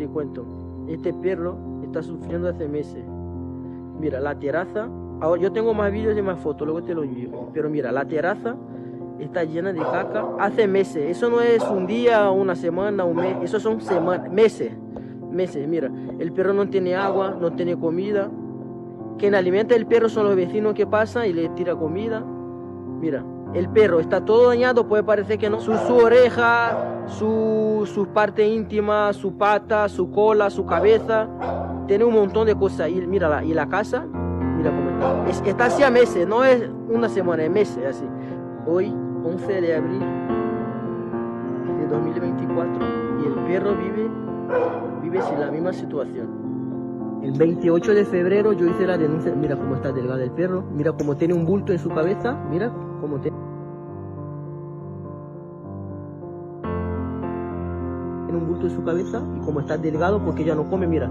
te cuento. Este perro está sufriendo hace meses. Mira, la terraza. Ahora yo tengo más vídeos y más fotos, luego te lo envío. Pero mira, la terraza está llena de caca hace meses. Eso no es un día, una semana, un mes. Eso son semanas, meses. Meses, mira. El perro no tiene agua, no tiene comida. Quien alimenta el perro son los vecinos que pasan y le tira comida. Mira, el perro está todo dañado, puede parecer que no. Su oreja, su parte íntima, su pata, su cola, su cabeza. Tiene un montón de cosas. Y mira, y la casa, mira cómo está. Está así a meses, no es una semana, es meses así. Hoy, 11 de abril de 2024, y el perro vive sin la misma situación. El 28 de febrero yo hice la denuncia. Mira cómo está delgado el perro. Mira cómo tiene un bulto en su cabeza. Mira cómo tiene un bulto en su cabeza y cómo está delgado porque ya no come. Mira,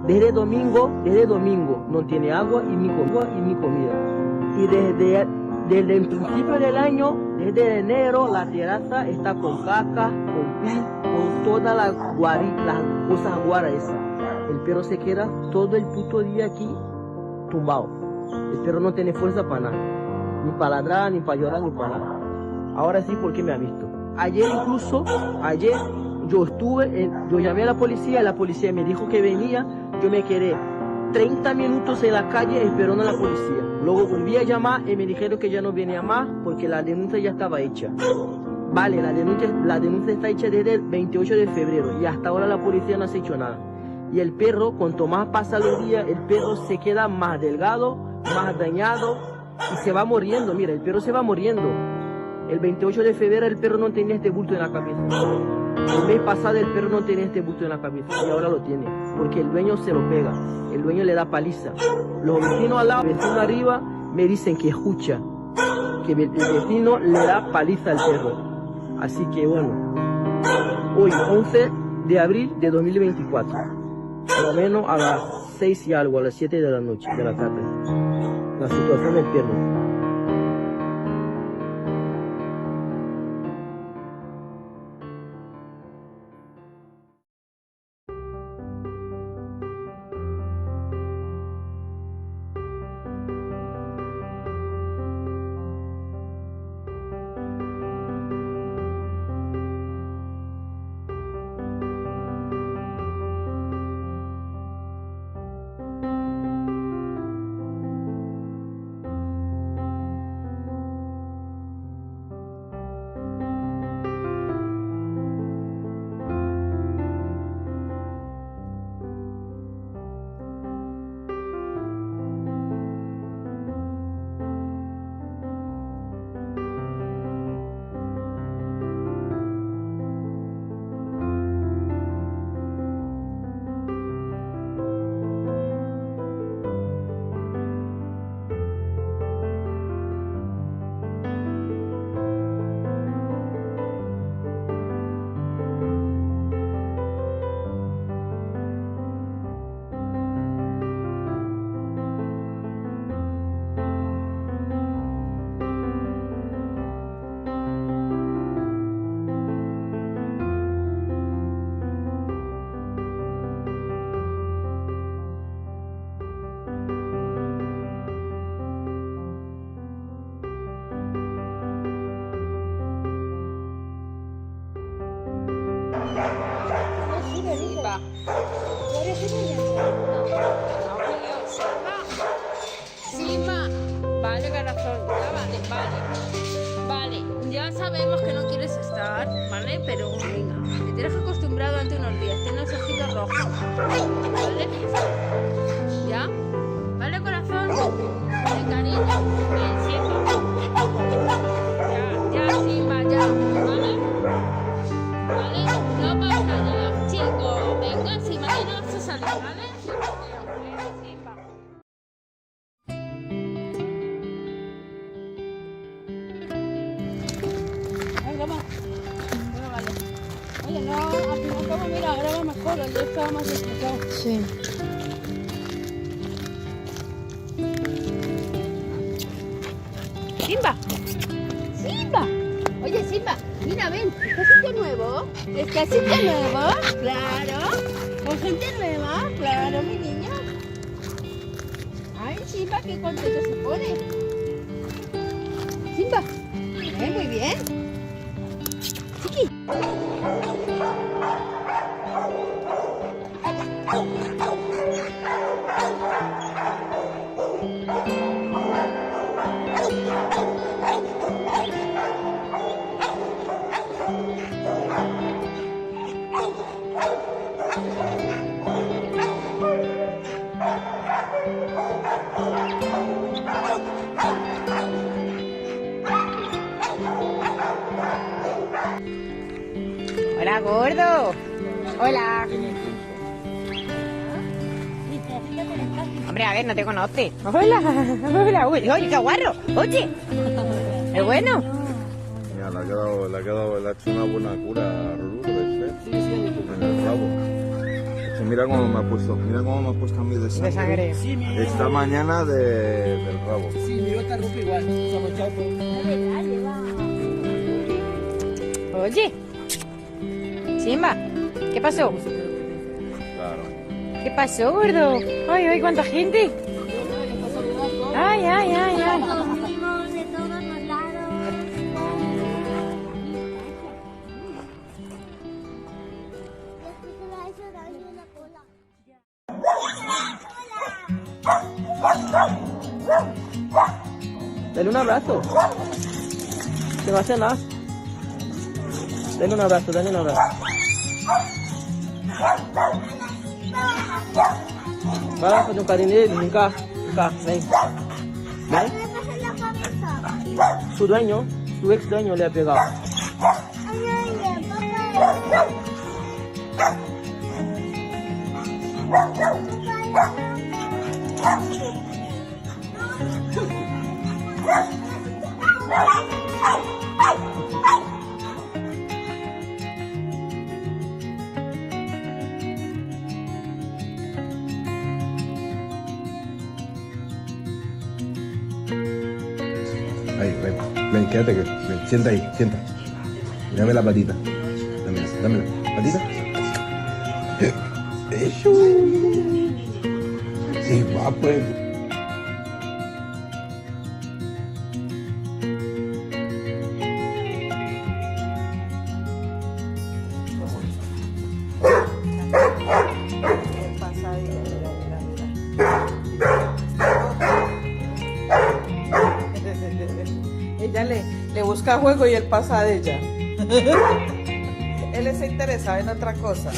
desde domingo no tiene agua y ni comida. Y desde el principio del año, desde enero, la terraza está con caca, con pis, con todas las cosas guaras esas. El perro se queda todo el puto día aquí tumbado. El perro no tiene fuerza para nada. Ni para ladrar, ni para llorar, ni para nada. Ahora sí, porque me ha visto. Ayer yo llamé a la policía me dijo que venía. Yo me quedé 30 minutos en la calle esperando a la policía. Luego volví a llamar y me dijeron que ya no venía más porque la denuncia ya estaba hecha. Vale, la denuncia está hecha desde el 28 de febrero y hasta ahora la policía no ha hecho nada. Y el perro, cuanto más pasan los días, el perro se queda más delgado, más dañado y se va muriendo. Mira, el perro se va muriendo. El 28 de febrero el perro no tenía este bulto en la cabeza. El mes pasado el perro no tenía este bulto en la cabeza y ahora lo tiene. Porque el dueño se lo pega, el dueño le da paliza. Los vecinos al lado, los vecinos arriba me dicen que escucha, que el vecino le da paliza al perro. Así que bueno, hoy 11 de abril de 2024. Por lo menos a las 6 y algo, a las 7 de la noche, de la tarde. La situación del perro. Simba. Simba. Vale, corazón. Ya vale. Ya sabemos que no quieres estar, ¿vale? Pero venga, te tienes que acostumbrar durante unos días. Tienes los ojitos rojos. ¿Vale? ¿Ya? ¿Vale, corazón? De cariño. Bien, Simba. Ya, Simba, ya. ¿Vale? ¿Vale? No pasa nada, chicos. Venga, si mañana vas a salir, ¿vale? Simba. Venga, va. Bueno, vale. Oye, no, al final como mira, ahora va mejor, el día estaba más despejado. Sí. Simba. Simba. Oye, Simba, mira, ven, ¿este sitio nuevo? ¿Este sitio nuevo? Claro. Con gente nueva, claro, mi niña. Ay, Simba, qué contento se pone. Simba, muy bien. Chiqui. Hola, gordo. Hola. Hombre, a ver, no te conoce. Hola, hola, oye, qué guarro. Oye, es bueno. Mira, le ha hecho una buena cura a Ruru de Fred en el rabo. Es que mira cómo me ha puesto a mí de De sangre. sangre. Esta mañana del rabo. Sí, mi otra ropa igual. Somos chapos. Oye, Simba, ¿qué pasó? Claro. ¿Qué pasó, gordo? Ay, ay, cuánta gente. Ay, ay, ay, ay. Los mismos de todos los lados. Dale un abrazo. Te va a hacer nada. Dale un abrazo, dale un abrazo. Va, haz un cariño, ven acá, ven. ¿Ven? Su dueño, su ex dueño le ha pegado. Ahí, ven, quédate, ven, sienta ahí, sienta. Dame la patita. Dame la patita. Eso. Sí, va pues. Ella le busca juego y él pasa de ella. Él está interesado en otra cosa.